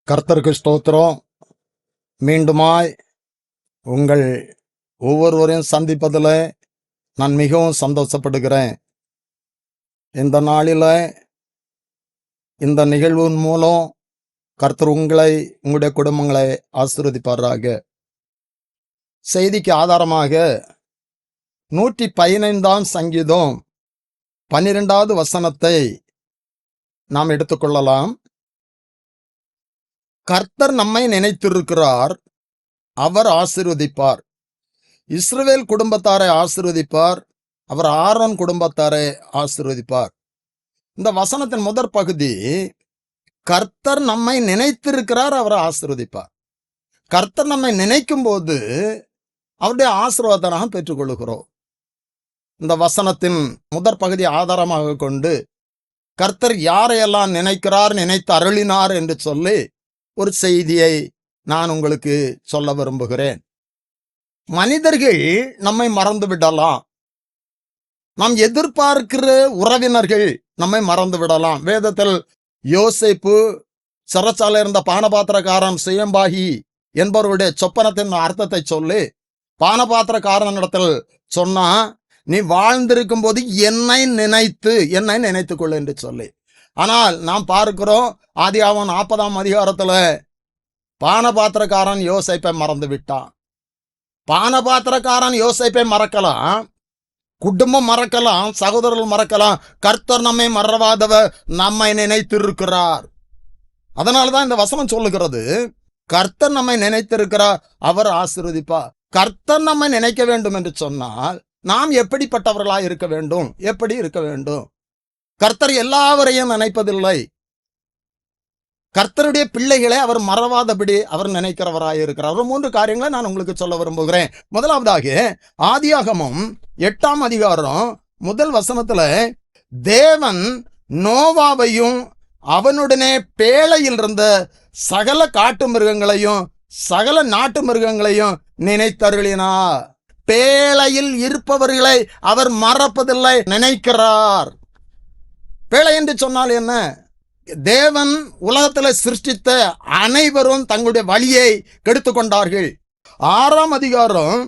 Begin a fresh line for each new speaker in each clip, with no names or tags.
கர்த்தருக்கு ஸ்தோத்திரம். மீண்டுமாய் உங்கள் ஒவ்வொருவரையும் சந்திப்பதில் நான் மிகவும் சந்தோஷப்படுகிறேன். இந்த நாளில் இந்த நிகழ்வின் மூலம் கர்த்தர் உங்களை, உங்களுடைய குடும்பங்களை ஆசீர்வதிப்பாராக. செய்திக்கு ஆதாரமாக 115 சங்கீதம் 12வது வசனத்தை நாம் எடுத்துக்கொள்ளலாம். கர்த்தர் நம்மை நினைத்திருக்கிறார், அவர் ஆசீர்வதிப்பார். இஸ்ரவேல் குடும்பத்தாரை ஆசீர்வதிப்பார், அவர் ஆரோன் குடும்பத்தாரை ஆசீர்வதிப்பார். இந்த வசனத்தின் முதற் பகுதி, கர்த்தர் நம்மை நினைத்திருக்கிறார், அவர் ஆசீர்வதிப்பார். கர்த்தர் நம்மை நினைக்கும் போது அவருடைய ஆசீர்வாதத்தை நாம் பெற்றுக்கொள்கிறோம். இந்த வசனத்தின் முதற் பகுதி ஆதாரமாக கொண்டு கர்த்தர் யாரையெல்லாம் நினைக்கிறார், நினைத்து அருளினார் என்று சொல்லி ஒரு செய்தியை நான் உங்களுக்கு சொல்ல விரும்புகிறேன். மனிதர்கள் நம்மை மறந்து விடலாம். நாம் எதிர்பார்க்கிற உறவினர்கள் நம்மை மறந்து விடலாம். வேதத்தில் யோசேப்பு சிறைச்சாலை இருந்த பானபாத்திரக்காரன் சுயம்பாகி என்பவருடைய சொப்பனத்தின் அர்த்தத்தை சொல்லி பானபாத்திரக்காரனிடத்தில் சொன்னா, நீ வாழ்ந்திருக்கும் போது என்னை நினைத்துக் கொள் என்று சொல்லி. ஆனால் நாம் பார்க்கிறோம், ஆதியாகமம் 40ஆம் அதிகாரத்துல பானபாத்திரக்காரன் யோசேப்பை மறந்து விட்டான். பானபாத்திரக்காரன் யோசேப்பை மறக்கலாம், குடும்பம் மறக்கலாம், சகோதரர்கள் மறக்கலாம். கர்த்தர் நம்மை மறவாதவர், நம்மை நினைத்திருக்கிறார். அதனாலதான் இந்த வசனம் சொல்லுகிறது, கர்த்தர் நம்மை நினைத்திருக்கிறார், அவர் ஆசீர்வதிப்பார். கர்த்தர் நம்மை நினைக்க வேண்டும் என்று சொன்னால் நாம் எப்படிப்பட்டவர்களாய் இருக்க வேண்டும்? எப்படி இருக்க வேண்டும்? கர்த்தர் எல்லாவரையும் நினைப்பதில்லை. கர்த்தருடைய பிள்ளைகளை அவர் மறவாதபடி அவர் நினைக்கிறவராய் இருக்கிறார். 3 காரியங்களை நான் உங்களுக்கு சொல்ல விரும்புகிறேன். முதலாவதாக, ஆதியாகமம் 8ஆம் அதிகாரம் 1 வசனத்துல தேவன் நோவாவையும் அவனுடனே பேழையில் இருந்த சகல காட்டு மிருகங்களையும் சகல நாட்டு மிருகங்களையும் நினைத்தருளினார். பேழையில் இருப்பவர்களை அவர் மறப்பதில்லை, நினைக்கிறார். பேழை என்று சொன்னால் என்ன? தேவன் உலகத்தில் சிருஷ்டித்த அனைவரும் தங்களுடைய வழியை கெடுத்து கொண்டார்கள். 6ஆம் அதிகாரம்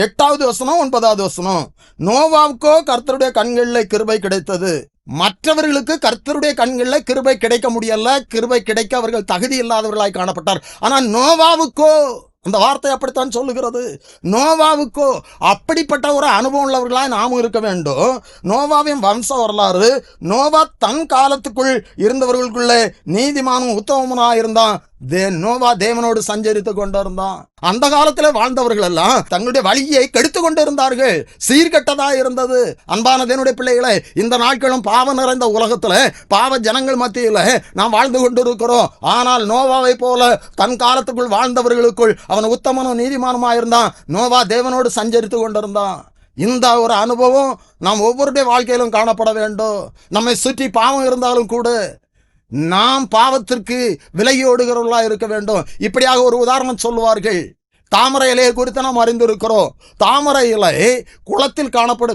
8வது வசனம் 9வது வசனம், நோவாவுக்கோ கர்த்தருடைய கண்களில் கிருபை கிடைத்தது. மற்றவர்களுக்கு கர்த்தருடைய கண்களில் கிருபை கிடைக்க முடியல, கிருபை கிடைக்க அவர்கள் தகுதி இல்லாதவர்களாய் காணப்பட்டார். ஆனால் நோவாவுக்கோ, அந்த வார்த்தை அப்படித்தான் சொல்லுகிறது, நோவாவுக்கோ அப்படிப்பட்ட ஒரு அனுபவம் உள்ளவர்களாய் நாமும் இருக்க வேண்டும். நோவாவின் வம்ச வரலாறு, நோவா தன் காலத்துக்குள் இருந்தவர்களுக்குள்ளே நீதிமானும் உத்தமனாக இருந்தான். நோவா தேவனோடு சஞ்சரித்து கொண்டிருந்தான். அந்த காலத்தில் வாழ்ந்தவர்கள் எல்லாம் தங்களுடைய வழியை கெடுத்து கொண்டிருந்தார்கள், சீர்கெட்டதா இருந்தது. அன்பான தேவனுடைய பிள்ளைகளை, இந்த நாட்களும் பாவம் நிறைந்த உலகத்துல பாவ ஜனங்கள் மத்தியில நாம் வாழ்ந்து கொண்டிருக்கிறோம். ஆனால் நோவாவை போல தன் காலத்துக்குள் வாழ்ந்தவர்களுக்குள் அவன் உத்தமனும் நீதிமானுமா இருந்தான். நோவா தேவனோடு சஞ்சரித்து கொண்டிருந்தான். இந்த ஒரு அனுபவம் நாம் ஒவ்வொருடைய வாழ்க்கையிலும் காணப்பட வேண்டும். நம்மை சுற்றி பாவம் இருந்தாலும் கூட நாம் பாவத்திற்கு விலகி ஓடுகிறவர்களா இருக்க வேண்டும். இப்படியாக ஒரு உதாரணம் சொல்லுவார்கள். தாமரை இலையை குறித்து நாம் அறிந்திருக்கிறோம். தாமரை இலை குளத்தில்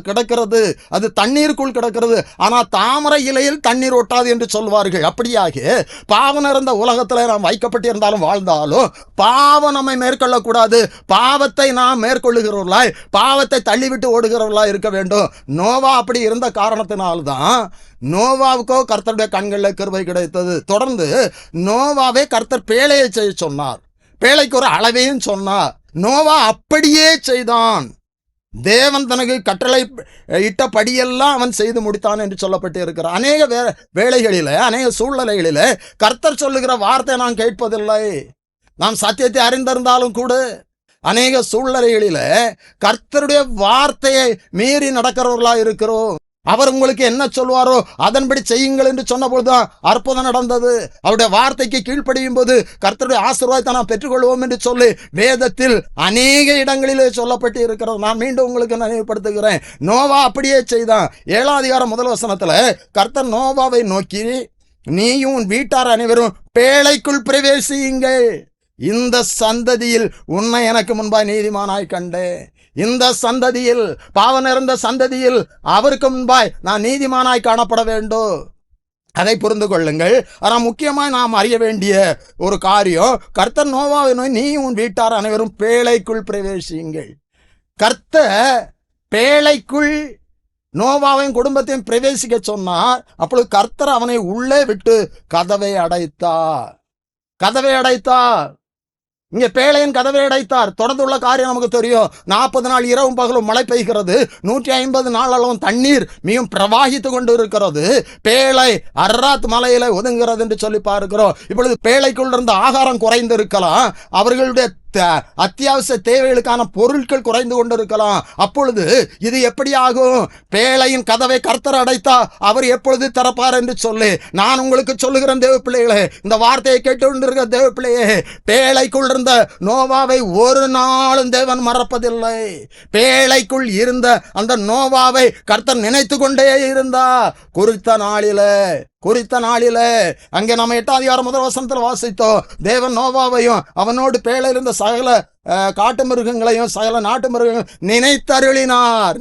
கிடக்கிறது, அது தண்ணீருக்குள் கிடக்கிறது. ஆனால் தாமரை இலையில் தண்ணீர் ஒட்டாது என்று சொல்வார்கள். அப்படியாக பாவம் நிறைந்த உலகத்தில் நாம் வைக்கப்பட்டிருந்தாலும் வாழ்ந்தாலும் பாவம் நம்மை மேற்கொள்ளக்கூடாது. பாவத்தை நாம் மேற்கொள்ளுகிறவர்களாய், பாவத்தை தள்ளிவிட்டு ஓடுகிறவர்களாய் இருக்க வேண்டும். நோவா அப்படி இருந்த காரணத்தினால்தான் நோவாவுக்கோ கர்த்தருடைய கண்களில் கிருபை கிடைத்தது. தொடர்ந்து நோவாவை கர்த்தர் பேழையை செய்ய சொன்னார். பேழைக்கு ஒரு அளவையும் சொன்னார். நோவா அப்படியே செய்தான். தேவன் தனக்கு கட்டளை இட்டபடியெல்லாம் அவன் செய்து முடித்தான் என்று சொல்லப்பட்டு இருக்கிறார். அநேக வேளைகளில, அநேக சூழ்நிலைகளில கர்த்தர் சொல்லுகிற வார்த்தை நாம் கேட்பதில்லை. நாம் சத்தியத்தை அறிந்திருந்தாலும் கூட அநேக சூழ்நிலைகளில கர்த்தருடைய வார்த்தையை மீறி நடக்கிறவர்களா இருக்கிறோம். அவர் உங்களுக்கு என்ன சொல்வாரோ அதன்படி செய்யுங்கள் என்று சொன்ன போதுதான் அற்புதம் நடந்தது. அவருடைய வார்த்தைக்கு கீழ்ப்படியும் போது கர்த்தருடைய ஆசீர்வாதத்தை நாம் பெற்றுக்கொள்வோம் என்று சொல்லி வேதத்தில் அநேக இடங்களிலே சொல்லப்பட்டு இருக்கிறது. நான் மீண்டும் உங்களுக்கு நினைவுபடுத்துகிறேன். நோவா அப்படியே செய்தான். 7ஆம் அதிகாரம் 1 வசனத்துல கர்த்தர் நோவாவை நோக்கி, நீயும் உன் வீட்டார் அனைவரும் பேழைக்குள் பிரவேசியுங்கள். இந்த சந்ததியில் உன்னை எனக்கு முன்பாய் நீதிமானாய் கண்டேன். இந்த சந்ததியில், பாவம் நிறைந்த சந்ததியில் அவருக்கு முன்பாய் நான் நீதிமானாய் காணப்பட வேண்டும். அதை புரிந்து கொள்ளுங்கள். ஆனால் முக்கியமாக நாம் அறிய வேண்டிய ஒரு காரியம், கர்த்தர் நோவாவை நோய் நீ உன் வீட்டார் அனைவரும் பேழைக்குள் பிரவேசியுங்கள். கர்த்தர் பேழைக்குள் நோவாவையும் குடும்பத்தையும் பிரவேசிக்க சொன்னார். அப்பொழுது கர்த்தர் அவனை உள்ளே விட்டு கதவை அடைத்தார். கதவை அடைத்தார். இங்கே பேழையின் கதவை அடைத்தார். தொடர்ந்துள்ள காரியம் நமக்கு தெரியும். 40 நாள் இரவும் பகலும் மழை பெய்கிறது. 150 நாள் அளவும் தண்ணீர் மிகவும் பிரவாகித்து கொண்டு இருக்கிறது. பேழை அர்ராத் மலையில ஒதுங்குகிறது என்று சொல்லி பார்க்கிறோம். இப்பொழுது பேழைக்குள் இருந்த ஆகாரம் குறைந்து இருக்கலாம். அவர்களுடைய அத்தியாவசிய தேவைகளுக்கான பொருட்கள் குறைந்து கொண்டிருக்கலாம். அப்பொழுது இது எப்படி ஆகும்? பேழையின் கதவை கர்த்தர் அடைத்தா அவர் எப்பொழுது திறப்பார் என்று சொல்லி நான் உங்களுக்கு சொல்லுகிறேன் தேவ பிள்ளைகளே, இந்த வார்த்தையை கேட்டுக்கொண்டிருக்கிற தேவ பிள்ளையே, பேழைக்குள் இருந்த நோவாவை ஒரு நாளும் தேவன் மறப்பதில்லை. பேழைக்குள் இருந்த அந்த நோவாவை கர்த்தர் நினைத்து கொண்டே இருந்தார். குறித்த நாளிலே அங்கே நம்ம 8ஆம் அதிகாரம் 1 வசனத்தில் வாசித்தோம். தேவன் நோவாவையும் அவனோடு பேழையில் இருந்த சகல காட்டு மிருகங்களையும் சகல நாட்டு மிருகங்களையும்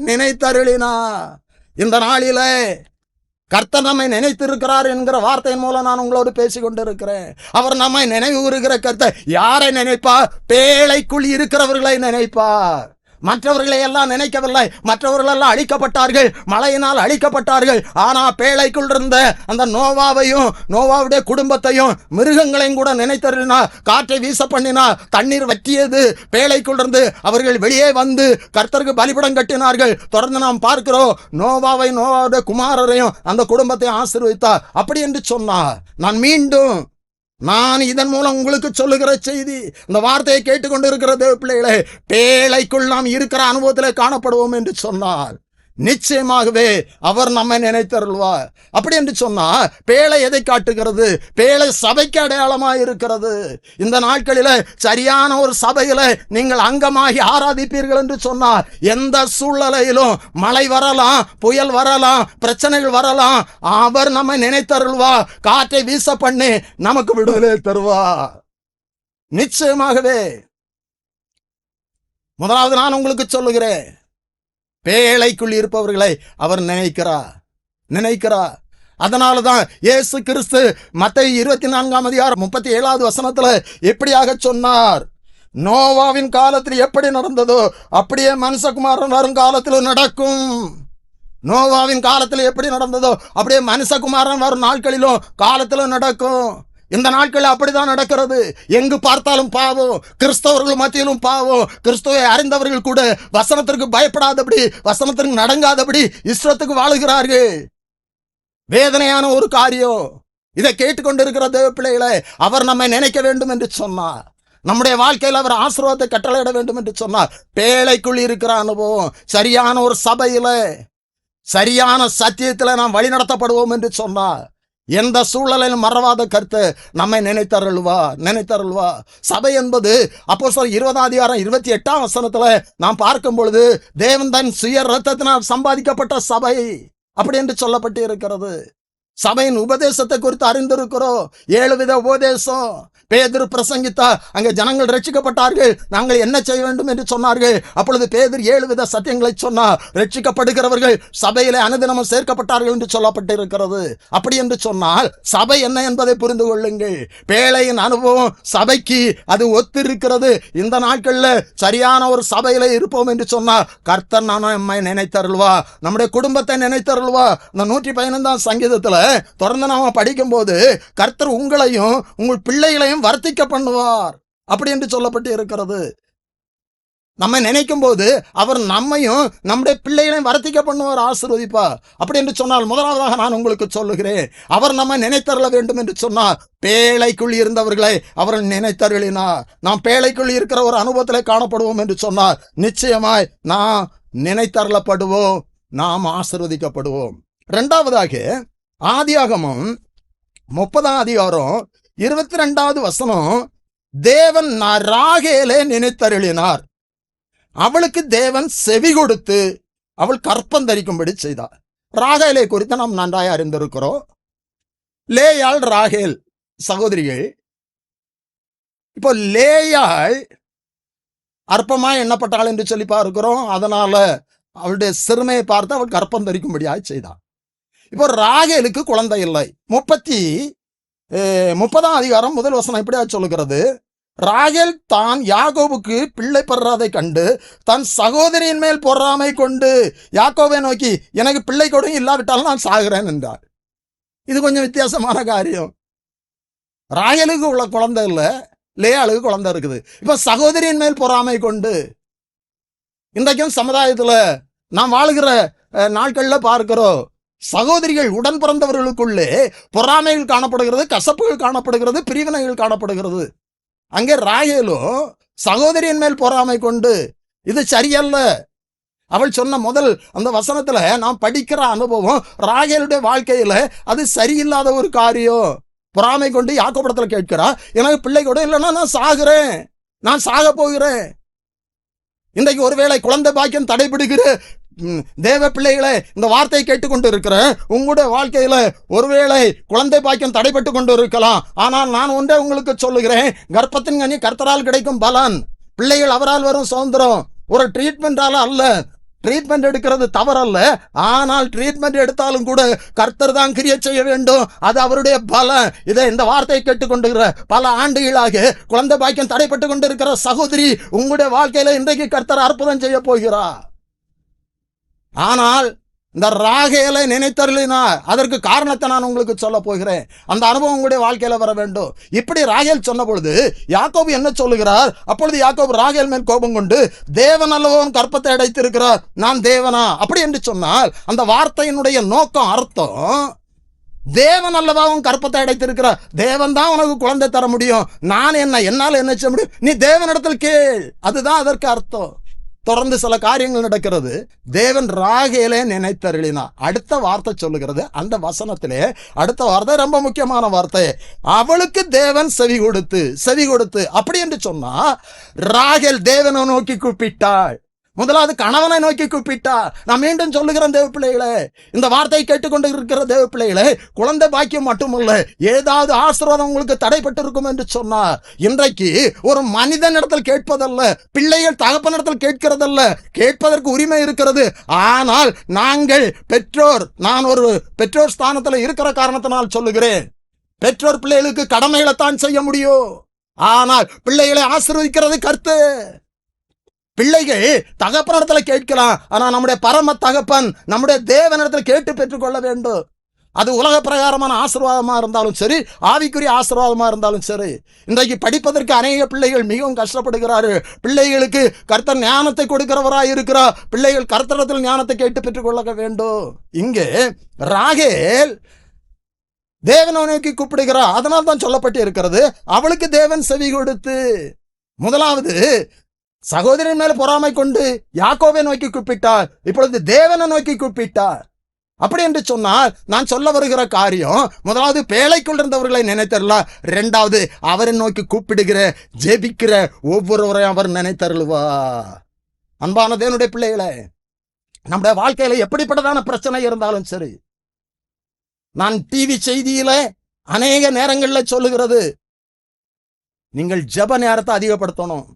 நினைத்தருளினார். இந்த நாளிலே கர்த்தர் நம்மை நினைத்திருக்கிறார் என்கிற வார்த்தையின் மூலம் நான் உங்களோடு பேசிக்கொண்டு இருக்கிறேன். அவர் நம்மை நினைவு கூறுகிற கர்த்தர் யாரை நினைப்பார்? பேழைக்குள் இருக்கிறவர்களை நினைப்பார். மற்றவர்களை எல்லாம் நினைக்கவில்லை. மற்றவர்கள் எல்லாம் அழிக்கப்பட்டார்கள், மழையினால் அழிக்கப்பட்டார்கள். ஆனா பேழைக்குள் இருந்த அந்த நோவாவையும் நோவாவுடைய குடும்பத்தையும் மிருகங்களையும் கூட நினைத்தருளினார். காற்றை வீச பண்ணினார். தண்ணீர் வற்றியது. பேழைக்குள் இருந்து அவர்கள் வெளியே வந்து கர்த்தருக்கு பலிபீடம் கட்டினார்கள். தொடர்ந்து நாம் பார்க்கிறோம், நோவாவை நோவாவுடைய குமாரரையும் அந்த குடும்பத்தையும் ஆசீர்வதித்தார். அப்படி என்று சொன்னார். நான் இதன் மூலம் உங்களுக்கு சொல்லுகிற செய்தி, இந்த வார்த்தையை கேட்டுக்கொண்டிருக்கிற தேவ பிள்ளைகளே, பேழைக்குள் நாம் இருக்கிற அனுபவத்தில் காணப்படுவோம் என்று சொன்னார். நிச்சயமாகவே அவர் நம்மை நினைத்தருள்வார். அப்படி என்று சொன்னால் பேழை எதை காட்டுகிறது? பேழை சபைக்கு அடையாளமாக இருக்கிறது. இந்த நாட்களில சரியான ஒரு சபையில நீங்கள் அங்கமாகி ஆராதிப்பீர்கள் என்று சொன்னார், எந்த சூழ்நிலையிலும் மழை வரலாம், புயல் வரலாம், பிரச்சனைகள் வரலாம், அவர் நம்மை நினைத்தருள்வார். காற்றை வீச பண்ணி நமக்கு விடுதலை தருவார். நிச்சயமாகவே முதலாவது நான் உங்களுக்கு சொல்லுகிறேன், பேழைக்குள் இருப்பவர்களை அவர் நினைக்கிறார். அதனாலதான் இயேசு கிறிஸ்து மத்தேயு 24ஆம் அதிகாரம் 37வது வசனத்துல எப்படியாக சொன்னார்? நோவாவின் காலத்தில் எப்படி நடந்ததோ அப்படியே மனுஷகுமாரன் வரும் காலத்தில் நடக்கும். நோவாவின் காலத்தில் எப்படி நடந்ததோ அப்படியே மனுஷகுமாரன் வரும் நாட்களிலும் காலத்திலும் நடக்கும். இந்த நாட்கள் அப்படிதான் நடக்கிறது. எங்கு பார்த்தாலும் பாவம், கிறிஸ்தவர்கள் மத்தியிலும் பாவம். கிறிஸ்துவை அறிந்தவர்கள் கூட வசனத்திற்கு பயப்படாதபடி, வசனத்திற்கு நடங்காதபடி இஷ்டத்துக்கு வாழுகிறார்கள். வேதனையான ஒரு காரியம். இதை கேட்டுக்கொண்டிருக்கிற தேவ பிள்ளைகளை, அவர் நம்மை நினைக்க வேண்டும் என்று சொன்னார். நம்முடைய வாழ்க்கையில் அவர் ஆசீர்வாதத்தை கட்டளையிட வேண்டும் என்று சொன்னார். பேழைக்குள் இருக்கிற அனுபவம், சரியான ஒரு சபையில சரியான சத்தியத்தில் நாம் வழிநடத்தப்படுவோம் என்று சொன்னார். எந்த சூழலிலும் மறவாத கருத்து நம்மை நினைத்தருள்வா. சபை என்பது அப்போஸ்தலர் 20ஆம் அதிகாரம் 28ஆம் வசனத்துல நாம் பார்க்கும் பொழுது, தேவன் தன் சுய இரத்தத்தினால் சம்பாதிக்கப்பட்ட சபை அப்படி என்று சொல்லப்பட்டு இருக்கிறது. சபையின் உபதேசத்தை குறித்து அறிந்திருக்கிறோம். 7 வித உபதேசம் பேதுரு பிரசங்கித்தா அங்கே ஜனங்கள் ரட்சிக்கப்பட்டார்கள். நாங்கள் என்ன செய்ய வேண்டும் என்று சொன்னார்கள். அப்பொழுது பேதுரு 7 வித சத்தியங்களை சொன்னார். ரட்சிக்கப்படுகிறவர்கள் சபையிலே அனுதினமும் சேர்க்கப்பட்டார்கள் என்று சொல்லப்பட்டிருக்கிறது. அப்படி என்று சொன்னால் சபை என்ன என்பதை புரிந்து கொள்ளுங்கள். பேழையின் அனுபவம் சபைக்கு அது ஒத்திருக்கிறது. இந்த நாட்களில் சரியான ஒரு சபையில இருப்போம் என்று சொன்னார் கர்த்தர் நம்மை நினைத்தருள்வா, நம்முடைய குடும்பத்தை நினைத்தருள்வா. இந்த 115ஆம் சங்கீதத்துல தொடர்ந்து நாம படிக்கும் போது, கர்த்தர் உங்களையும் உங்கள் பிள்ளைகளையும் வர்த்திக்க பண்ணுவார் அப்படி என்று சொல்லப்பட்டு இருக்கிறது. நம்ம நினைக்கும் போது அவர் நம்மையும் நம்முடைய பிள்ளைகளையும் வர்த்திக்க பண்ணுவார், ஆசீர்வதிப்பார். அப்படி என்று சொன்னால் முதலாவதாக நான் உங்களுக்கு சொல்லுகிறேன், அவர் நம்ம நினைத்தருள வேண்டும் என்று சொன்னார் பேழைக்குள் இருந்தவர்களை அவர் நினைத்தருளினார். நாம் பேழைக்குள் இருக்கிற ஒரு அனுபவத்தில் காணப்படுவோம் என்று சொன்னார் நிச்சயமாய் நாம் நினைத்தருளப்படுவோம், நாம் ஆசீர்வதிக்கப்படுவோம். இரண்டாவதாக ஆதியாகமம் 30ஆம் அதிகாரம் 22வது வசனம், தேவன் ராகேலை நினைத்தருளினார். அவளுக்கு தேவன் செவி கொடுத்து அவள் கற்பந்தரிக்கும்படி செய்தார். ராகேலை குறித்து நாம் நன்றாக அறிந்திருக்கிறோம். லேயாள் ராகேல் சகோதரிகள். இப்போ லேயாள் அற்பமாய் எண்ணப்பட்டாள் என்று சொல்லி பார்க்கிறோம். அதனால அவளுடைய சிறுமையை பார்த்து அவள் கற்பந்தரிக்கும்படியாக செய்தாள். இப்போ ராகேலுக்கு குழந்தை இல்லை. 30ஆம் அதிகாரம் முதல் வசனம் இப்படியா சொல்லுகிறது, ராகேல் தான் யாக்கோபுக்கு பிள்ளை பெறாதை கண்டு தன் சகோதரியின் மேல் பொறாமை கொண்டு யாக்கோபை நோக்கி, எனக்கு பிள்ளை கூட இல்லாவிட்டாலும் நான் சாகிறேன் என்றார். இது கொஞ்சம் வித்தியாசமான காரியம். ராகேலுக்கு உள்ள குழந்தை இல்லை, லேயாளுக்கு குழந்தை இருக்குது. இப்ப சகோதரியின் மேல் பொறாமை கொண்டு, இன்றைக்கும் சமுதாயத்துல நாம் வாழ்கிற நாட்கள்ல பார்க்கிறோம், சகோதரிகள் உடன் பிறந்தவர்களுக்குள்ளே பொறாமைகள் காணப்படுகிறது, கசப்புகள் காணப்படுகிறது, பிரிவினைகள் காணப்படுகிறது. அங்கே ராகேலும் சகோதரியின் மேல் பொறாமை கொண்டு, இது சரியல்ல. அவள் சொன்ன முதல் அந்த வசனத்துல நாம் படிக்கிற அனுபவம், ராகேலுடைய வாழ்க்கையில அது சரியில்லாத ஒரு காரியம். பொறாமை கொண்டு யாக்கோபுடத்துல கேட்கிறா, எனக்கு பிள்ளை கூட இல்லைன்னா நான் சாகுறேன், நான் சாக போகிறேன். இன்றைக்கு ஒருவேளை குழந்தை பாக்கியம் தடைபடுகிற தேவ பிள்ளைகளை இந்த வார்த்தையை கேட்டுக்கொண்டு இருக்கிற உங்களுடைய வாழ்க்கையில ஒருவேளை குழந்தை பாக்கியம் தடைபட்டு கொண்டு இருக்கலாம். ஆனால் நான் ஒன்றே உங்களுக்கு சொல்லுகிறேன், கர்ப்பத்தின் கனி கர்த்தரால் கிடைக்கும் பலன். பிள்ளைகள் அவரால் வரும் சுதந்திரம். ஒரு ட்ரீட்மெண்டால அல்ல. ட்ரீட்மெண்ட் எடுக்கிறது தவறல்ல, ஆனால் ட்ரீட்மெண்ட் எடுத்தாலும் கூட கர்த்தர் தான் கிரியை செய்ய வேண்டும். அது அவருடைய பலம். இதை இந்த வார்த்தையை கேட்டுக்கொண்டிருக்கிற பல ஆண்டுகளாக குழந்தை பாக்கியம் தடைப்பட்டு கொண்டிருக்கிற சகோதரி, உங்களுடைய வாழ்க்கையில இன்றைக்கு கர்த்தர் அற்புதம் செய்ய போகிறார். ஆனால் இந்த ராகேலை நினைத்தருளினார். அதற்கு காரணத்தை நான் உங்களுக்கு சொல்ல போகிறேன். அந்த அனுபவம் உங்களுடைய வாழ்க்கையில வர வேண்டும். இப்படி ராகேல் சொன்ன பொழுது யாக்கோபு என்ன சொல்லுகிறார்? அப்பொழுது யாக்கோபு ராகேல் மேல் கோபம் கொண்டு, தேவன் அல்லவோ கற்பத்தை அடைத்திருக்கிறார், நான் தேவனா? அப்படி என்று சொன்னால் அந்த வார்த்தையினுடைய நோக்கம், அர்த்தம், தேவன் அல்லவா உன் கற்பத்தை அடைத்திருக்கிறார், தேவன் தான் உனக்கு குழந்தை தர முடியும், நான் என்னால் என்ன செய்ய முடியும், நீ தேவனிடத்தில் கேள். அதுதான் அதற்கு அர்த்தம். தொடர்ந்து சில காரியங்கள் நடக்கிறது. தேவன் ராகேலை நினைத்தருளினார். அடுத்த வார்த்தை சொல்லுகிறது அந்த வசனத்திலே, அடுத்த வார்த்தை ரொம்ப முக்கியமான வார்த்தை, அவளுக்கு தேவன் செவி கொடுத்து. அப்படி என்று சொன்னா ராகேல் தேவனை நோக்கி கூப்பிட்டாள். முதலாவது கணவனை நோக்கி கூப்பிட்டார். நான் மீண்டும் சொல்லுகிறேன் தேவ பிள்ளைகளே, இந்த வார்த்தையை கேட்டுக்கொண்டு இருக்கிற தேவ பிள்ளைகளே, குழந்தை பாக்கியம் மட்டுமல்ல, ஏதாவது ஆசீர்வாதம் உங்களுக்கு தடைப்பட்டு இருக்கும் என்று சொன்னார். இன்றைக்கு ஒரு மனிதன் இடத்தில் கேட்பதல்ல, பிள்ளைகள் தகப்பனிடத்தில் கேட்கிறதல்ல, கேட்பதற்கு உரிமை இருக்கிறது. ஆனால் நாங்கள் பெற்றோர், நான் ஒரு பெற்றோர் ஸ்தானத்தில் இருக்கிற காரணத்தினால் சொல்லுகிறேன், பெற்றோர் பிள்ளைகளுக்கு கடமைகளைத்தான் செய்ய முடியும். ஆனால் பிள்ளைகளை ஆசீர்வதிக்கிறது கர்த்தர். பிள்ளைகள் தகப்பனிடத்துல கேட்கலாம், ஆனா நம்முடைய பரம தகப்பன், நம்முடைய தேவனிடத்துல கேட்டு பெற்றுக்கொள்ள வேண்டும். அது உலக பிரகாரமான ஆசீர்வாதமா இருந்தாலும் சரி, ஆவிக்குரிய ஆசீர்வாதமா இருந்தாலும் சரி. இன்றைக்கு படிப்பதற்கு அநேக பிள்ளைகள் மிகவும் கஷ்டப்படுகிறார்கள். பிள்ளைகளுக்கு கர்த்தர் ஞானத்தை கொடுக்கிறவராய் இருக்கிறார். பிள்ளைகள் கர்த்தரிடத்தில் ஞானத்தை கேட்டு பெற்றுக்கொள்ள வேண்டும். இங்கே ராகேல் தேவனை நோக்கி கூப்பிடுகிறார். அதனால் தான் சொல்லப்பட்டு இருக்கிறது, அவளுக்கு தேவன் செவி கொடுத்து. முதலாவது சகோதரின் மேல பொறாமை கொண்டு யாக்கோபை நோக்கி கூப்பிட்டார், இப்பொழுது தேவனை நோக்கி கூப்பிட்டார். அப்படி என்று சொன்னால் நான் சொல்ல வருகிற காரியம், முதலாவது பேழைக்குள் இருந்தவர்களை நினைத்தரலாம், இரண்டாவது அவரை நோக்கி கூப்பிடுகிற ஜெபிக்கிற ஒவ்வொருவரையும் அவர் நினைத்தருளுவா. அன்பான தேவனுடைய பிள்ளைகளே, நம்முடைய வாழ்க்கையில எப்படிப்பட்டதான பிரச்சனை இருந்தாலும் சரி, நான் டிவி செய்தியில அநேக நேரங்கள்ல சொல்லுகிறது, நீங்கள் ஜெப நேரத்தை அதிகப்படுத்தணும்,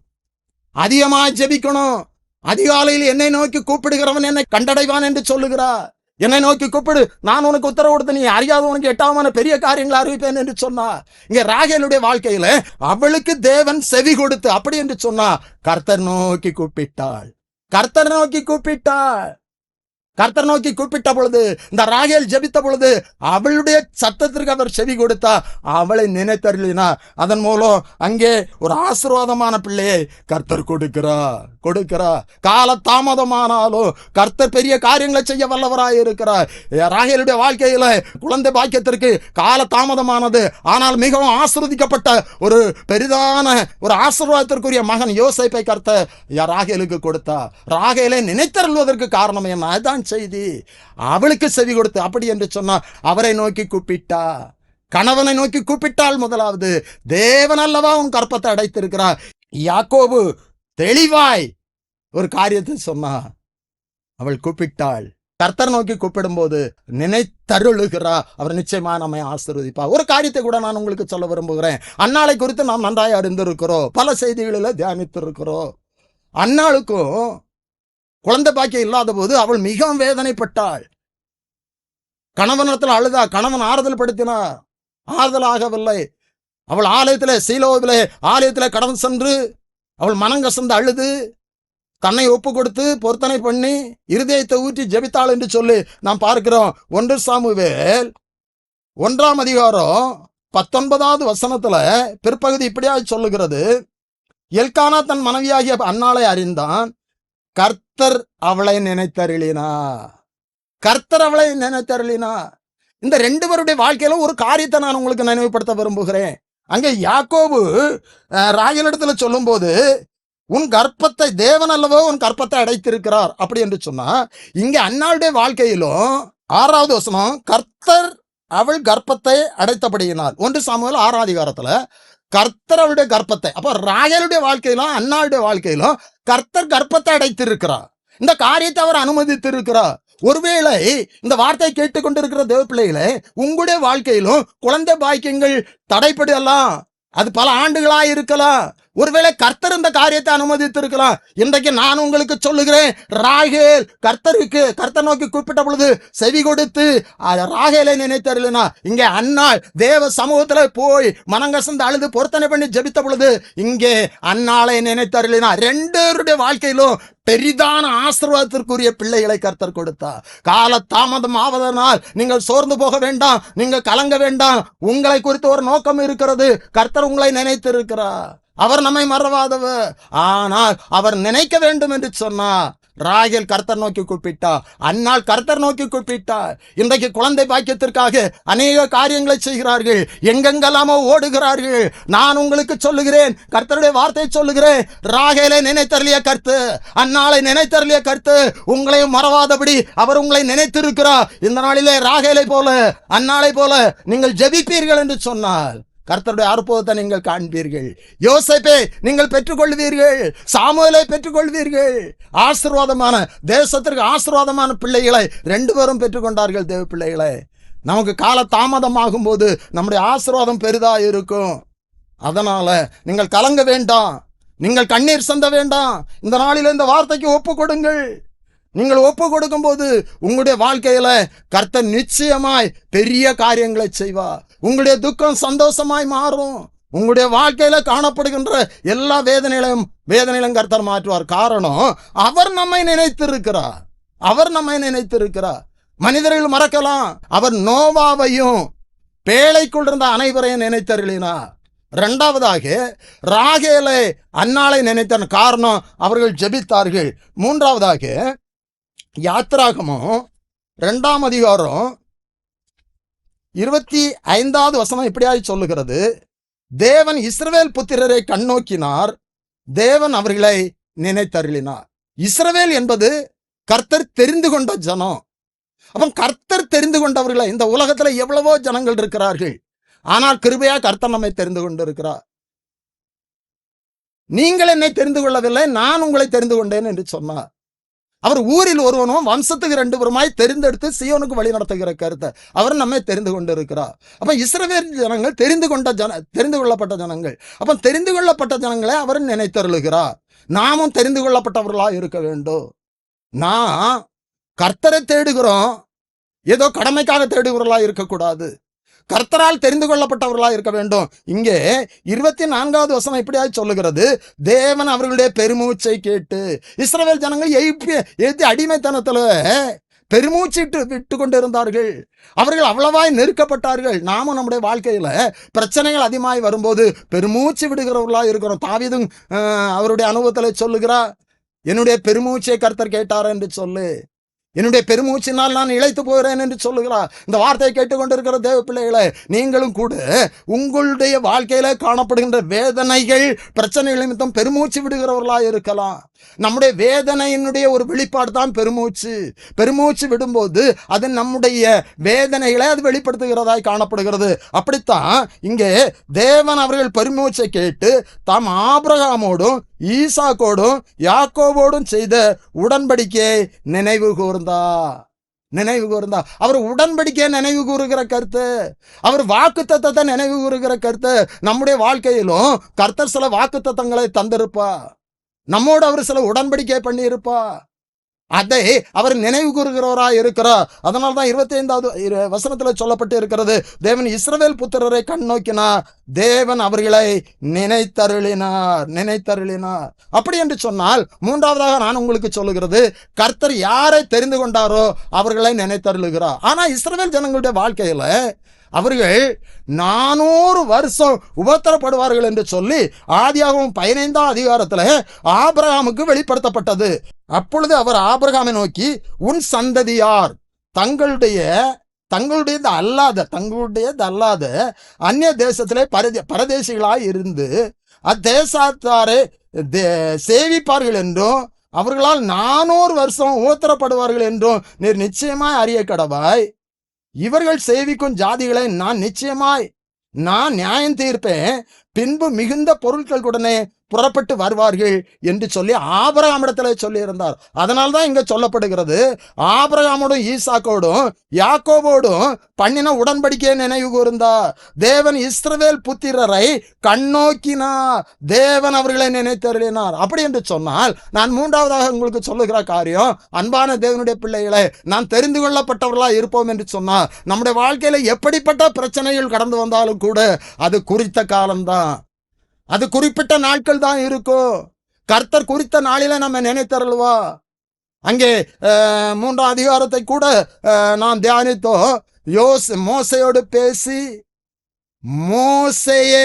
அதிகமாக ஜெபிக்கணும். அதிகாலையில் என்னை நோக்கி கூப்பிடுகிறவன் என்னை கண்டடைவான் என்று சொல்லுகிறார். என்னை நோக்கி கூப்பிடு, நான் உனக்கு உத்தரவு கொடுத்து நீ அறியாதவனுக்கு எட்டாமான பெரிய காரியங்களை அறிவிப்பேன் என்று சொன்னார். இங்க ராகேலுடைய வாழ்க்கையில அவளுக்கு தேவன் செவி கொடுத்து, அப்படி என்று சொன்னா கர்த்தர் நோக்கி கூப்பிட்டாள். கர்த்தர் நோக்கி கூப்பிட்ட பொழுது, இந்த ராகேல் ஜெபித்த பொழுது அவளுடைய சத்தத்திற்கு அவர் செவி கொடுத்தா, அவளை நினைத்தருளினார். அதன் மூலம் அங்கே ஒரு ஆசீர்வாதமான பிள்ளையை கர்த்தர் கொடுக்கிறார். கால தாமதமானாலும் கர்த்தர் பெரிய காரியங்களை செய்ய வல்லவராய் இருக்கிறார். ராகேலுடைய வாழ்க்கையில குழந்தை பாக்கியத்திற்கு கால தாமதமானது, ஆனால் மிகவும் ஆசீர்வதிக்கப்பட்ட ஒரு பெரிதான ஒரு ஆசீர்வாதத்திற்குரிய மகன் யோசேப்பை கர்த்தர் ராகேலுக்கு கொடுத்தார். ராகேலை நினைத்தருள்வதற்கு காரணம் என்ன? அதுதான் செய்தி. அவளுக்கு செவி கொடுத்து, அப்படி என்று சொன்னார் அவரை நோக்கி கூப்பிட்டா, கணவனை நோக்கி கூப்பிட்டாள். முதலாவது தேவன் அல்லவா உன் கற்பத்தை அடைத்திருக்கிறார். யாக்கோபு தெளிவாய் ஒரு காரியத்தை சொன்னா, அவள் கூப்பிட்டாள். கர்த்தர் நோக்கி கூப்பிடும் போது நினைத்தருளுகிறா, அவர் நிச்சயமா நம்மை ஆசீர்வதிப்பா. ஒரு காரியத்தை கூட நான் உங்களுக்கு சொல்ல விரும்புகிறேன். அன்னாளை குறித்து நாம் நன்றாய் அறிந்திருக்கிறோம், பல செய்திகளில் தியானித்திருக்கிறோம். அன்னாளுக்கும் குழந்தை பாக்கியம் இல்லாத போது அவள் மிகவும் வேதனைப்பட்டாள். கணவனிடத்தில் அழுதா, கணவன் ஆறுதல் படுத்தினார், ஆறுதல் ஆகவில்லை. அவள் ஆலயத்திலே, சீலோவிலே ஆலயத்திலே கடந்து சென்று அவள் மனங்கசந்து அழுது தன்னை ஒப்பு கொடுத்து பொருத்தனை பண்ணி இருதயத்தை ஊற்றி ஜெபித்தாள் என்று சொல்லி நாம் பார்க்கிறோம். 1 சாமுவேல் 1ஆம் அதிகாரம் 19வது வசனத்துல பிற்பகுதி இப்படியா சொல்லுகிறது. எல்கானா தன் மனைவியாகிய அன்னாளை அறிந்தான், கர்த்தர் அவளை நினைத்தருளினார். கர்த்தர் அவளை நினைத்தருளினார். இந்த 2 பேருடைய வாழ்க்கையில ஒரு காரியத்தை நான் உங்களுக்கு நினைவுபடுத்த விரும்புகிறேன். அங்கே யாக்கோபு ராகேலிடத்துல சொல்லும் போது, உன் கர்ப்பத்தை தேவன் அல்லவோ உன் கர்ப்பத்தை அடைத்திருக்கிறார் அப்படி என்று சொன்னா, இங்க அன்னாளுடைய வாழ்க்கையிலும் 6வது வசனம், கர்த்தர் அவள் கர்ப்பத்தை அடைத்தபடியினார். 1 சாமுவேல் 6ஆம் அதிகாரத்துல கர்த்தர் அவளுடைய கர்ப்பத்தை, அப்ப ராகேலுடைய வாழ்க்கையிலும் அன்னாளுடைய வாழ்க்கையிலும் கர்த்தர் கர்ப்பத்தை அடைத்திருக்கிறார். இந்த காரியத்தை அவர் அனுமதித்திருக்கிறார். ஒருவேளை இந்த வார்த்தை கேட்டுக்கொண்டிருக்கிற தேவ பிள்ளைகளே, உங்களுடைய வாழ்க்கையிலும் குழந்தை பாக்கியங்கள் தடைப்படலாம், அது பல ஆண்டுகளா இருக்கலாம். ஒருவேளை கர்த்தர் இந்த காரியத்தை அனுமதித்திருக்கலாம். இன்றைக்கு நான் உங்களுக்கு சொல்லுகிறேன், ராகேல் கர்த்தர் நோக்கி கூப்பிட்ட பொழுது செவி கொடுத்து ராகேலை நினைத்தருளினா, இங்கே அன்னாள் தேவ சமூகத்துல போய் மனங்கசந்து அழுது பொருத்தனை பண்ணி ஜெபித்த பொழுது இங்கே அன்னாளை நினைத்தருளினா. 2 பேருடைய வாழ்க்கையிலும் பெரிதான ஆசீர்வாதத்திற்குரிய பிள்ளைகளை கர்த்தர் கொடுத்தார். கால தாமதம் ஆவதனால் நீங்கள் சோர்ந்து போக வேண்டாம், நீங்கள் கலங்க வேண்டாம். உங்களை குறித்து ஒரு நோக்கம் இருக்கிறது. கர்த்தர் உங்களை நினைத்திருக்கிறார். அவர் நம்மை மறவாதவர். ஆனால் அவர் நினைக்க வேண்டும் என்று சொன்னார். ராகேல் கர்த்தர் நோக்கி கூப்பிட்டா, அன்னாள் கர்த்தர் நோக்கி கூப்பிட்டார். இன்றைக்கு குழந்தை பாக்கியத்திற்காக அநேக காரியங்களை செய்கிறார்கள், எங்கெங்கெல்லாமோ ஓடுகிறார்கள். நான் உங்களுக்கு சொல்லுகிறேன், கர்த்தருடைய வார்த்தை சொல்லுகிறேன், ராகேலை நினைத்தருளிய கர்த்தர், அன்னாளை நினைத்தருளிய கர்த்தர் உங்களையும் மறவாதபடி அவர் உங்களை நினைத்திருக்கிறார். இந்த நாளிலே ராகேலை போல அன்னாளை போல நீங்கள் ஜெபிப்பீர்கள் என்று சொன்னால் கர்த்தருடைய அற்புதத்தை நீங்கள் காண்பீர்கள். யோசேப்பை நீங்கள் பெற்றுக்கொள்வீர்கள், சாமுவேலை பெற்றுக்கொள்வீர்கள். ஆசீர்வாதமான தேசத்திற்கு ஆசீர்வாதமான பிள்ளைகளை 2 பேரும் பெற்றுக்கொண்டார்கள். தேவ பிள்ளைகளை, நமக்கு கால தாமதமாகும் போது நம்முடைய ஆசீர்வாதம் பெரிதா இருக்கும். அதனால நீங்கள் கலங்க வேண்டாம், நீங்கள் கண்ணீர் சிந்த வேண்டாம். இந்த நாளில் இந்த வார்த்தைக்கு ஒப்பு கொடுங்கள். நீங்கள் ஒப்பு கொடுக்கும் போது உங்களுடைய வாழ்க்கையில கர்த்தர் நிச்சயமாய் பெரிய காரியங்களை செய்வார். உங்களுடைய துக்கம் சந்தோஷமாய் மாறும். உங்களுடைய வாழ்க்கையில காணப்படுகின்ற எல்லா வேதனையிலும் கர்த்தர் மாற்றுவார். காரணம், அவர் நம்மை நினைத்திருக்கிறார். அவர் நம்மை நினைத்திருக்கிறார். மனிதர்கள் மறக்கலாம், அவர் நோவாவையும் பேழைக்குள் இருந்த அனைவரையும் நினைத்தருளினார். 2வதாக ராகேலை அன்னாளை நினைத்த காரணம், அவர்கள் ஜெபித்தார்கள். 3வதாக யாத்திராகமம் 2ஆம் அதிகாரம் 25வது வசனம் இப்படியாய் சொல்லுகிறது. தேவன் இஸ்ரவேல் புத்திரரை கண்ணோக்கினார், தேவன் அவர்களை நினைத்தருளினார். இஸ்ரவேல் என்பது கர்த்தர் தெரிந்து கொண்ட ஜனம். அப்ப கர்த்தர் தெரிந்து கொண்டவர்களை, இந்த உலகத்துல எவ்வளவோ ஜனங்கள் இருக்கிறார்கள், ஆனால் கிருபையா கர்த்தர் நம்மை தெரிந்து கொண்டிருக்கிறார். நீங்கள் என்னை தெரிந்து கொள்ளவில்லை, நான் உங்களை தெரிந்து கொண்டேன் என்று சொன்னார். அவர் ஊரில் ஒருவனும் வம்சத்துக்கு 2 பேருமாய் தெரிந்தெடுத்து சீயோனுக்கு வழி நடத்துகிற கருத்தை அவர் நம்மை தெரிந்து கொண்டிருக்கிறார். அப்ப இஸ்ரவேல் ஜனங்கள் தெரிந்து கொள்ளப்பட்ட ஜனங்கள். அப்ப தெரிந்து கொள்ளப்பட்ட ஜனங்களை அவர் நினைத்தருளுகிறார். நாமும் தெரிந்து கொள்ளப்பட்டவர்களா இருக்க வேண்டும். நான் கர்த்தரை தேடுகிறோம், ஏதோ கடமைக்காக தேடுகிறவர்களா இருக்கக்கூடாது. கர்த்தரால் தெரிந்து கொள்ளப்பட்டவர்களா இருக்க வேண்டும். இங்கே 24வது வசனம் இப்படியாய் சொல்லுகிறது. தேவன் அவர்களுடைய பெருமூச்சை கேட்டு, இஸ்ரவேல் ஜனங்கள் எழுப்பி அடிமைத்தனத்துல பெருமூச்சிட்டு விட்டு கொண்டிருந்தார்கள். அவர்கள் அவ்வளவாய் நெருக்கப்பட்டார்கள். நாமும் நம்முடைய வாழ்க்கையில பிரச்சனைகள் அதிகமாய் வரும்போது பெருமூச்சு விடுகிறவர்களா இருக்கிறோம். தாவீதும் அவருடைய அனுபவத்துல சொல்லுகிறார், என்னுடைய பெருமூச்சை கர்த்தர் கேட்டார் என்று சொல்லு, என்னுடைய பெருமூச்சினால் நான் இளைத்து போகிறேன் என்று சொல்லுகிறார். இந்த வார்த்தையை கேட்டுக்கொண்டிருக்கிற தேவ பிள்ளைகளை, நீங்களும் கூட உங்களுடைய வாழ்க்கையில காணப்படுகின்ற வேதனைகள் பிரச்சனைகள் நிமித்தம் பெருமூச்சு விடுகிறவர்களாக இருக்கலாம். நம்முடைய வேதனையினுடைய ஒரு வெளிப்பாடு தான் பெருமூச்சு. பெருமூச்சு விடும்போது அது நம்முடைய வேதனைகளை அது வெளிப்படுத்துகிறதாய் காணப்படுகிறது. அப்படித்தான் இங்கே தேவன் அவர்கள் பெருமூச்சை கேட்டு தாம் ஆபிரகாமோடும் ஈசாக்கோடும் யாக்கோபோடும் செய்த உடன்படிக்கையை நினைவு கூர்ந்தா. அவர் உடன்படிக்கையை நினைவு கூறுகிற கருத்து, அவர் வாக்குத்தத்தத்தை நினைவு கூறுகிற கருத்து. நம்முடைய வாழ்க்கையிலும் கர்த்தர் சில வாக்குத்தத்தங்களை தந்திருப்பா, நம்மோடு அவர் சில உடன்படிக்கை பண்ணி இருப்பா. அதை அவர் நினைவு கூறுகிறவராய் இருக்கிறார். அதனால தான் 25வது வசனத்தில் சொல்லப்பட்டு இருக்கிறது, தேவன் இஸ்ரவேல் புத்திரரை கண்ணோக்கினார், தேவன் அவர்களை நினைத்தருளினார். அப்படி என்று சொன்னால் மூன்றாவதாக நான் உங்களுக்கு சொல்லுகிறது, கர்த்தர் யாரை தெரிந்து கொண்டாரோ அவர்களை நினைத்தருளுகிறார். ஆனா இஸ்ரவேல் ஜனங்களுடைய வாழ்க்கையில அவர்கள் 400 வருஷம் உபத்திரப்படுவார்கள் என்று சொல்லி ஆதியாகமம் 15ஆம் அதிகாரத்தில் ஆபிரகாமுக்கு வெளிப்படுத்தப்பட்டது. அப்பொழுது அவர் ஆபிரகாமை நோக்கி, உன் சந்ததியார் தங்களுடையது அல்லாத அந்நிய தேசத்திலே பரதேசிகளாய் இருந்து அத்தேசத்தாரை சேவிப்பார்கள் என்றும் அவர்களால் 400 வருஷம் உபத்திரப்படுவார்கள் என்றும் நீர் நிச்சயமாய் அறிய கடவாய். இவர்கள் சேவிக்கும் ஜாதிகளை நான் நியாயம் தீர்ப்பேன், பின்பு மிகுந்த பொருட்கள் உடனே புறப்பட்டு வருவார்கள் என்று சொல்லி ஆபிரகாமிடத்தில் சொல்லி இருந்தார். அதனால்தான் இங்க சொல்லப்படுகிறது, ஆபிரகாமோடும் ஈசாக்கோடும் யாக்கோபோடும் பண்ணின உடன்படிக்கையை நினைவு கூர்ந்தார். தேவன் இஸ்ரவேல் புத்திரரை கண்ணோக்கினார், தேவன் அவர்களை நினைத்தருளினார். அப்படி என்று சொன்னால் நான் மூன்றாவதாக உங்களுக்கு சொல்லுகிற காரியம், அன்பான தேவனுடைய பிள்ளைகளை நாம் தெரிந்து கொள்ளப்பட்டவர்களாக இருப்போம் என்று சொன்னால் நம்முடைய வாழ்க்கையில எப்படிப்பட்ட பிரச்சனைகள் கடந்து வந்தாலும் கூட அது குறித்த காலம்தான், அது குறிப்பிட்ட நாட்கள் தான் இருக்கும். கர்த்தர் குறித்த நாளில நம்ம நினைத்தருள்வா. அங்கே 3ஆம் அதிகாரத்தை கூட நாம் தியானித்தோம். மோசையோடு பேசி மோசையை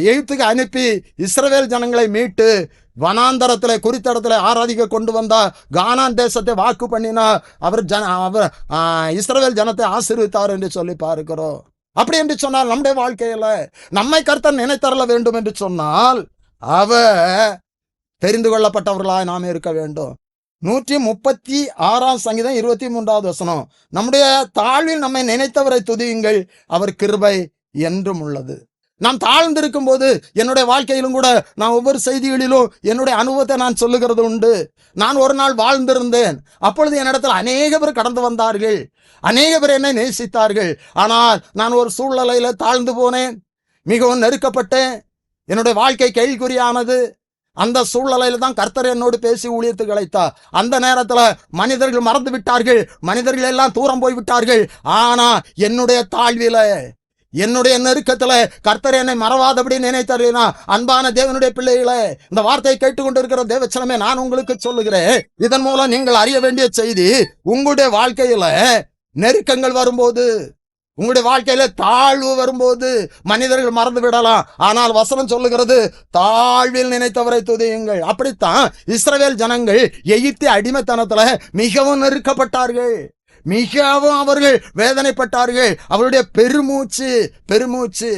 எகிப்துக்கு அனுப்பி இஸ்ரவேல் ஜனங்களை மீட்டு வனாந்தரத்தில் குறித்த இடத்துல ஆராதிக்க கொண்டு வந்தா, கானான் தேசத்தை வாக்கு பண்ணினா, அவர் இஸ்ரவேல் ஜனத்தை ஆசீர்வித்தார் என்று சொல்லி பார்க்கிறோம். அப்படி என்று சொன்னால் நம்முடைய வாழ்க்கையில நம்மை கர்த்தர் நினைத்தரல வேண்டும் என்று சொன்னால் அவர் தெரிந்து கொள்ளப்பட்டவர்களாய் நாம் இருக்க வேண்டும். 136ஆம் சங்கீதம் 23வது வசனம், நம்முடைய தாழ்வில் நம்மை நினைத்தவரை துதியுங்கள், அவர் கிருபை என்றும் உள்ளது. நாம் தாழ்ந்திருக்கும் போது என்னுடைய வாழ்க்கையிலும் கூட நான் ஒவ்வொரு செய்திகளிலும் என்னுடைய அனுபவத்தை நான் சொல்லுகிறது உண்டு. நான் ஒரு நாள் வாழ்ந்திருந்தேன், அப்பொழுது என்னிடத்தில் அநேக பேர் கடந்து வந்தார்கள், அநேக பேர் என்னை நேசித்தார்கள். ஆனால் நான் ஒரு சூழ்நிலையில தாழ்ந்து போனேன், மிகவும் நெருக்கப்பட்டேன், என்னுடைய வாழ்க்கை கேள்விக்குறியானது. அந்த சூழ்நிலையில தான் கர்த்தர் என்னோடு பேசி ஊழியத்துக்கு அழைத்தார். அந்த நேரத்துல மனிதர்கள் மறந்து விட்டார்கள், மனிதர்கள் எல்லாம் தூரம் போய் விட்டார்கள். ஆனா என்னுடைய தாழ்வில, என்னுடைய நெருக்கத்துல கர்த்தர் என்னை மறவாதபடி நினைத்தருளினா. அன்பான தேவனுடைய பிள்ளைகளே, இந்த வார்த்தையை கேட்டுக்கொண்டிருக்கிற தேவச்சனமே, நான் உங்களுக்கு சொல்லுகிறேன், இதன் மூலம் நீங்கள் அறிய வேண்டிய செய்தி, உங்களுடைய வாழ்க்கையில நெருக்கங்கள் வரும்போது, உங்களுடைய வாழ்க்கையில தாழ்வு வரும்போது மனிதர்கள் மறந்து விடலாம். ஆனால் வசனம் சொல்லுகிறது, தாழ்வில் நினைத்தவரை துதியுங்கள். அப்படித்தான் இஸ்ரவேல் ஜனங்கள் எகிப்திய அடிமைத்தனத்துல மிகவும் நெருக்கப்பட்டார்கள், மிகவும் அவர்கள் வேதனைப்பட்டார்கள். அவருடைய பெருமூச்சு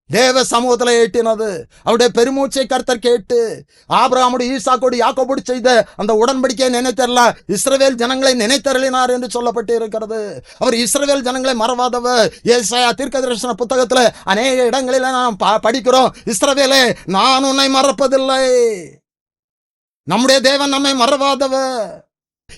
தேவ சமூகத்தில் எட்டினது. அவருடைய பெருமூச்சை கர்த்தர் கேட்டு ஆபிரகாமோடு ஈசாக்கோடு யாக்கோபோடு செய்த அந்த உடன்படிக்கையை நினைத்தரலாம், இஸ்ரவேல் ஜனங்களை நினைத்தருளினார் என்று சொல்லப்பட்டு இருக்கிறது. அவர் இஸ்ரவேல் ஜனங்களை மறவாதவர். ஏசாயா தீர்க்கதரிசன புத்தகத்துல அநேக இடங்களில நாம் படிக்கிறோம், இஸ்ரவேலே நான் உன்னை மறப்பதில்லை. நம்முடைய தேவன் நம்மை மறவாதவர்.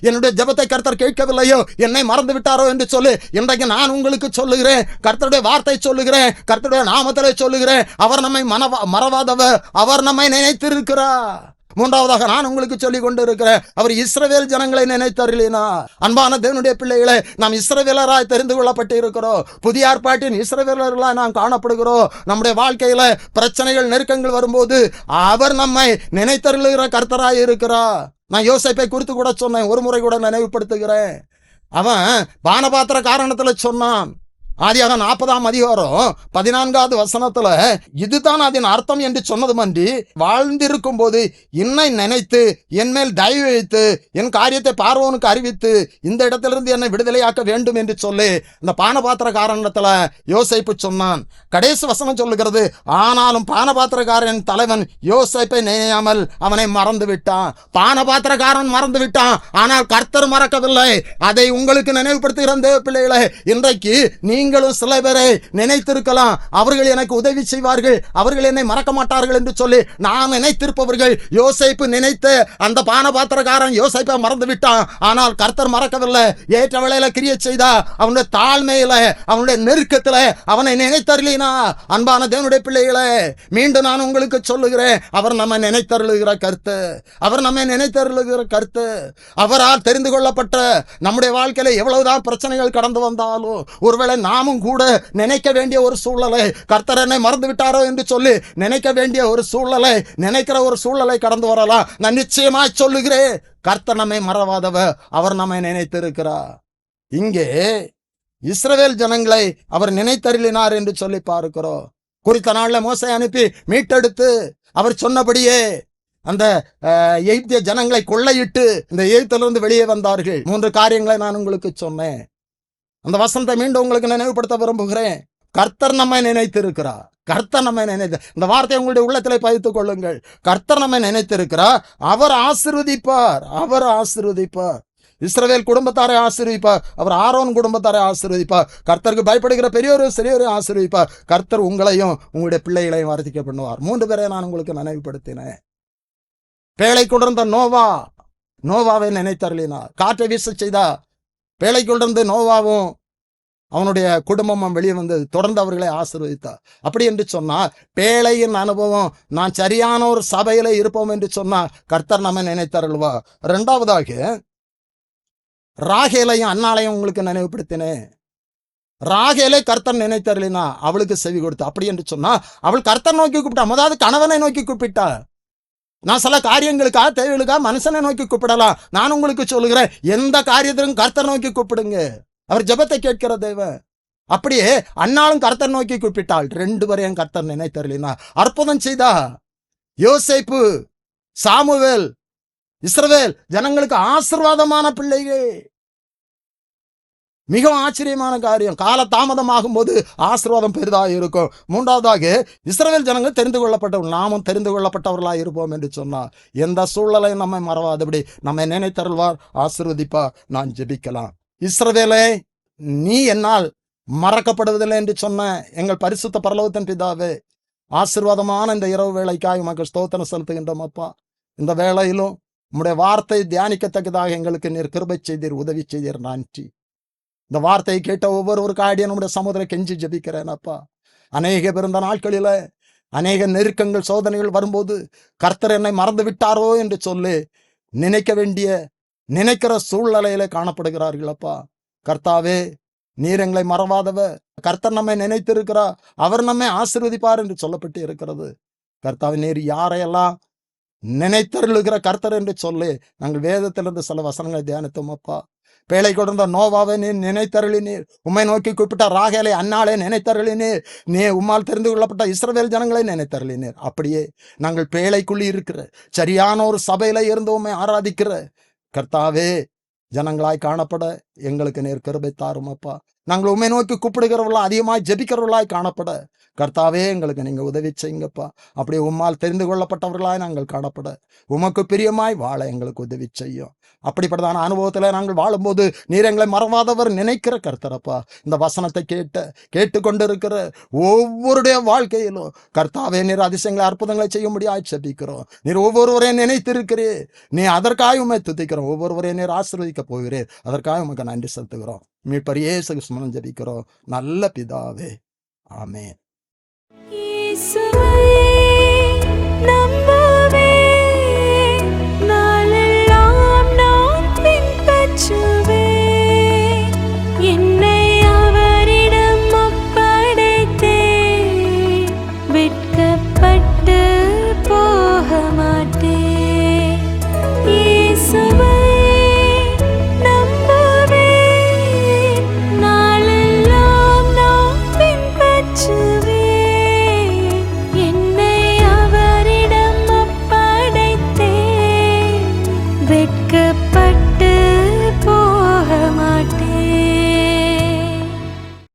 என்னுடைய ஜெபத்தை கர்த்தர் கேட்கவில்லையோ, என்னை மறந்து விட்டாரோ என்று சொல்லி இன்றைக்கு நான் உங்களுக்கு சொல்லுகிறேன், கர்த்தருடைய வார்த்தை சொல்லுகிறேன், கர்த்தருடைய நாமத்திலே சொல்லுகிறேன், அவர் நம்மை மறவாதவர், அவர் நம்மை நினைத்திருக்கிறார். மூன்றாவதாக நான் உங்களுக்கு சொல்லிக் கொண்டு இருக்கிறேன், அவர் இஸ்ரவேல் ஜனங்களை நினைத்தருளினார். அன்பான தேவனுடைய பிள்ளைகளை, நாம் இஸ்ரவேலராய் தெரிந்து கொள்ளப்பட்டு இருக்கிறோம். புதிய ஏற்பாட்டின் இஸ்ரவேலர்களாய் நாம் காணப்படுகிறோம். நம்முடைய வாழ்க்கையில பிரச்சனைகள் நெருக்கங்கள் வரும்போது அவர் நம்மை நினைத்தருளுகிற கர்த்தராய் இருக்கிறார். நான் யோசேப்பை குறித்து கூட சொன்னேன், ஒரு முறை கூட நினைவுபடுத்துகிறேன். அவன் பானபாத்திர காரணத்துல சொன்னான். ஆதியாக 40ஆம் அதிகாரம் 14வது வசனத்துல இதுதான் அதன் அர்த்தம் என்று சொன்னதுமன்றி, வாழ்ந்திருக்கும் போது என்னை நினைத்து என் மேல் தயவு வைத்து என் காரியத்தை பார்வோனுக்கு அறிவித்து இந்த இடத்திலிருந்து என்னை விடுதலையாக்க வேண்டும் என்று சொல்லி இந்த பானபாத்திர காரணத்துல யோசேப்பு சொன்னான். கடைசி வசனம் சொல்லுகிறது, ஆனாலும் பானபாத்திரக்காரன் தலைவன் யோசேப்பை நினையாமல் அவனை மறந்து விட்டான். பானபாத்திரக்காரன் மறந்து விட்டான், ஆனால் கர்த்தர் மறக்கவில்லை. அதை உங்களுக்கு நினைவுபடுத்துகிற தேவ பிள்ளைகளே, இன்றைக்கு நீங்களும் சில பேரை நினைத்திருக்கலாம், அவர்கள் எனக்கு உதவி செய்வார்கள், அவர்கள் என்னை மறக்க மாட்டார்கள் என்று சொல்லி நான் நினைத்திருப்பவர்கள். யோசேப்பு நினைத்த அந்த பானபாத்திரக்காரன் யோசேப்பை மறந்து விட்டான். ஆனால் கர்த்தர் மறக்கவில்லை. ஏற்ற வேளையில கிரியை செய்தா, அவனுடைய தாழ்மையில, அவனுடைய நெருக்கத்துல அவனை நினைத்தருளினா. அன்பான தேவனுடைய பிள்ளைகளே, மீண்டும் நான் உங்களுக்கு சொல்லுகிறேன், அவர் நம்ம நினைத்தருளுகிற கருத்து, அவர் நம்மை நினைத்தருளுகிற கருத்து. அவரால் தெரிந்து கொள்ளப்பட்ட நம்முடைய வாழ்க்கையில எவ்வளவுதான் பிரச்சனைகள் கடந்து வந்தாலும், ஒருவேளை நாமும் கூட நினைக்க வேண்டிய ஒரு சூழ்நிலை, கர்த்தர் என்னை மறந்து விட்டாரோ என்று சொல்லி நினைக்க வேண்டிய ஒரு சூழ்நிலை, நினைக்கிற ஒரு சூழ்நிலை கடந்து வரலாம். நான் நிச்சயமாய் சொல்லுகிறேன், கர்த்தர் நம்மை மறவாதவர், அவர் நம்மை நினைத்திருக்கிறார். இங்கே இஸ்ரவேல் ஜனங்களை அவர் நினைத்தருளினார் என்று சொல்லி பார்க்கிறோம். குறித்த நாள்ல மோசே அனுப்பி மீட்டெடுத்து அவர் சொன்னபடியே அந்த எகிப்திய ஜனங்களை கொள்ளையிட்டு இந்த எகிப்திலிருந்து வெளியே வந்தார்கள். 3 காரியங்களை நான் உங்களுக்கு சொன்னேன். அந்த வசனத்தை மீண்டும் உங்களுக்கு நினைவுபடுத்த விரும்புகிறேன். கர்த்தர் நம்மை நினைத்திருக்கிறார். கர்த்தர் நம்மை இந்த வார்த்தையை உங்களுடைய உள்ளத்திலே பதித்துக் கொள்ளுங்கள். கர்த்தர் நம்மை நினைத்திருக்கிறார். அவர் ஆசீர்வதிப்பார், அவர் ஆசீர்வதிப்பார். இஸ்ரவேல் குடும்பத்தாரை ஆசீர்வதிப்பார். அவர் ஆரோன் குடும்பத்தாரை ஆசீர்வதிப்பார். கர்த்தருக்கு பயப்படுகிற பெரியோரும் சிறியோரும் ஆசீர்வதிப்பார். கர்த்தர் உங்களையும் உங்களுடைய பிள்ளைகளையும் வர்த்திக்க பண்ணுவார். 3 பேரை நான் உங்களுக்கு நினைவுபடுத்தினேன். பேழை கொண்டிருந்த நோவாவை நினைத்தருளினார். காற்றை வீச செய்தா. பேழை கொண்டிருந்து நோவாவும் அவனுடைய குடும்பமும் வெளியே வந்து தொடர்ந்து அவர்களை ஆசீர்வதித்தார். அப்படி என்று சொன்னால் பேழையின் அனுபவம், நான் சரியான ஒரு சபையில இருப்போம் என்று சொன்னால் கர்த்தர் நம்ம நினைத்தருள்வார். 2வதாக ராகேலையும் அன்னாளையும் உங்களுக்கு நினைவுபடுத்தினேன். ராகேலை கர்த்தர் நினைத்தருளினா, அவளுக்கு செவி கொடுத்தா. அப்படி என்று சொன்னா அவள் கர்த்தர் நோக்கி கூப்பிட்டா. முதலாவது கணவனை நோக்கி கூப்பிட்டா. நான் சில காரியங்களுக்காக, தேவைகளுக்காக மனுஷனை நோக்கி கூப்பிடலாம். நான் உங்களுக்கு சொல்லுகிறேன், எந்த காரியத்திலும் கர்த்தர் நோக்கி கூப்பிடுங்க. அவர் ஜெபத்தை கேட்கிற தேவன். அப்படியே அன்னாலும் கர்த்தர் நோக்கி கூப்பிட்டாள். 2 பேரையும் கர்த்தர் நினைத்தருளினா. அற்புதம் செய்தா. யோசேப்பு, சாமுவேல், இஸ்ரவேல் ஜனங்களுக்கு ஆசீர்வாதமான பிள்ளைகள். மிகவும் ஆச்சரியமான காரியம். கால தாமதமாகும் போது ஆசீர்வாதம் பெரிதாக இருக்கும். 3வதாக இஸ்ரவேல் ஜனங்கள் தெரிந்து கொள்ளப்பட்டவர்கள், நாமும் தெரிந்து கொள்ளப்பட்டவர்களாக இருப்போம் என்று சொன்னார். எந்த சூழ்நிலையும் நம்மை மறவாதபடி நம்மை நினைத்தருள்வார், ஆசீர்வதிப்பார். நான் ஜெபிக்கலாம். இஸ்ரவேலே, நீ என்னால் மறக்கப்படுவதில்லை என்று சொன்ன எங்கள் பரிசுத்த பரலோகத்தின் பிதாவே, ஆசீர்வாதமான இந்த இரவு வேளைக்காக உமக்கு ஸ்தோத்திரம் செலுத்துகின்றோம் அப்பா. இந்த வேளையிலும் உம்முடைய வார்த்தை தியானிக்கத்தக்கதாக எங்களுக்கு நீர் கிருபை செய்தீர், உதவி செய்தீர். நன்றி. இந்த வார்த்தையை கேட்ட ஒவ்வொருவருக்காக நம்முடைய சமுதிர கெஞ்சி ஜெபிக்கிறேன் அப்பா. அநேக பிறந்த நாட்களில அநேக நெருக்கங்கள், சோதனைகள் வரும்போது கர்த்தர் என்னை மறந்து விட்டாரோ என்று சொல்லி நினைக்கிற சூழ்நிலையில காணப்படுகிறார்கள் அப்பா. கர்த்தாவே, நீர் எங்களை மறவாதவர். கர்த்தர் நம்மை நினைத்திருக்கிறார், அவர் நம்மை ஆசீர்வதிப்பார் என்று சொல்லப்பட்டு இருக்கிறது. கர்த்தாவே, நீர் யாரையெல்லாம் நினைத்தருளுகிற கர்த்தர் என்று சொல்லி நாங்கள் வேதத்திலிருந்து சில வசனங்களை தியானித்தோம் அப்பா. பேழை கொடுத்த நோவாவை நீர் நினைத்தருளினீர். உம்மை நோக்கி கூப்பிட்ட ராகேலை, அன்னாளை நினைத்தருளினீர். நீ உம்மால் தெரிந்து கொள்ளப்பட்ட இஸ்ரவேல் ஜனங்களை நினைத்தருளினீர். அப்படியே நாங்கள் பேழைக்குள்ளி இருக்கிற சரியான ஒரு சபையில இருந்து உம்மை ஆராதிக்கிற கர்த்தாவே, ஜனங்களாய் காணப்பட எங்களுக்கு நீர் கிருபை தாரும் அப்பா. நாங்கள் உம்மை நோக்கி கூப்பிடுகிறவர்களா, அதிகமாய் ஜெபிக்கிறவர்களாய் காணப்பட கர்த்தாவே எங்களுக்கு நீங்க உதவி செய்யுங்கப்பா. அப்படி உம்மால் தெரிந்து கொள்ளப்பட்டவர்களாய் நாங்கள் காணப்பட, உமக்கு பிரியமாய் வாழ எங்களுக்கு உதவி செய்யும். அப்படிப்பட்டதான அனுபவத்துல நாங்கள் வாழும்போது நீர் எங்களை மறவாதவர் நினைக்கிற கர்த்தரப்பா. இந்த வசனத்தை கேட்டுக்கொண்டிருக்கிற ஒவ்வொருடைய வாழ்க்கையிலும் கர்த்தாவே, நீர் அதிசயங்களை, அற்புதங்களை செய்ய முடியாது ஜெபிக்கிறோம். நீர் ஒவ்வொருவரையும் நினைத்திருக்கிறே, நீ அதற்காக உண்மை துதிக்கிறோம். ஒவ்வொருவரையும் நீர் ஆசீர்வதிக்க போகிறேன், அதற்காக உமக்கு நன்றி செலுத்துகிறோம். மீட்பர் இயேசு கிறிஸ்துவின் ஜெபிக்கிறோம் நல்ல பிதாவே, ஆமென்.